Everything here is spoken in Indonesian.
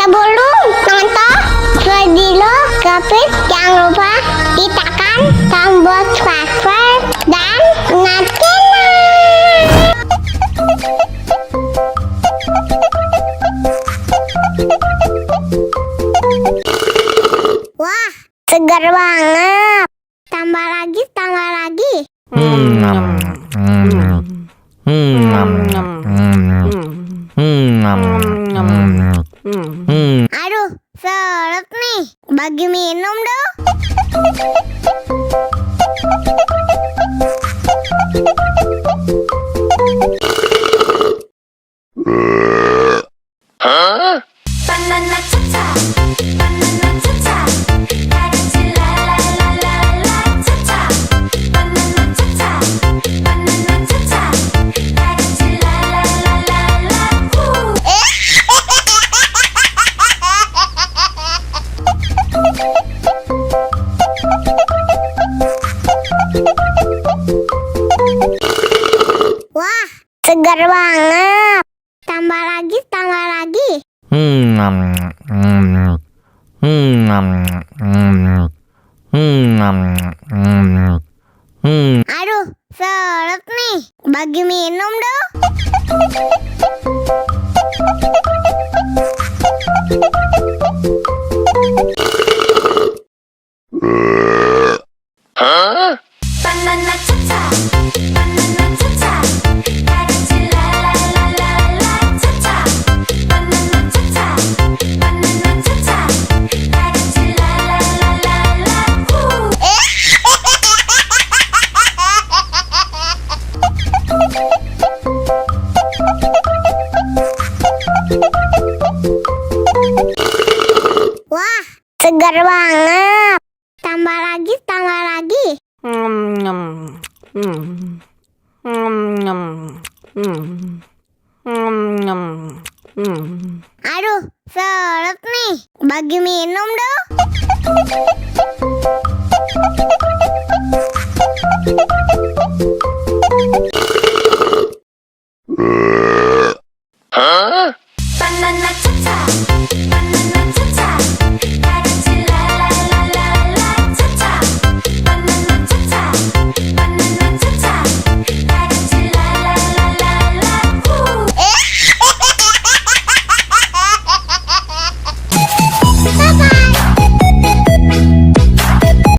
Sebelum nonton video Kepit, jangan lupa tekan tombol subscribe dan nyalakan. Wah, segar banget. Tambah lagi, tambah lagi. Aduh, seret nih. Bagi minum dong. Banana cha-cha, banana cha-cha, karanci la la la la la cha-cha. Banana cha-cha, banana cha-cha, karanci la la la la la. Wah, segar banget. Tambah lagi, tambah lagi. Aduh, seret nih. Bagi minum dong. Banana cha-cha, banana cha-cha, karanci la la la la la cha-cha. Banana cha-cha, banana cha-cha, karanci la la la la la. Wah, segar banget. Tambah lagi, tambah lagi. Aduh, seret nih. Bagi minum dong.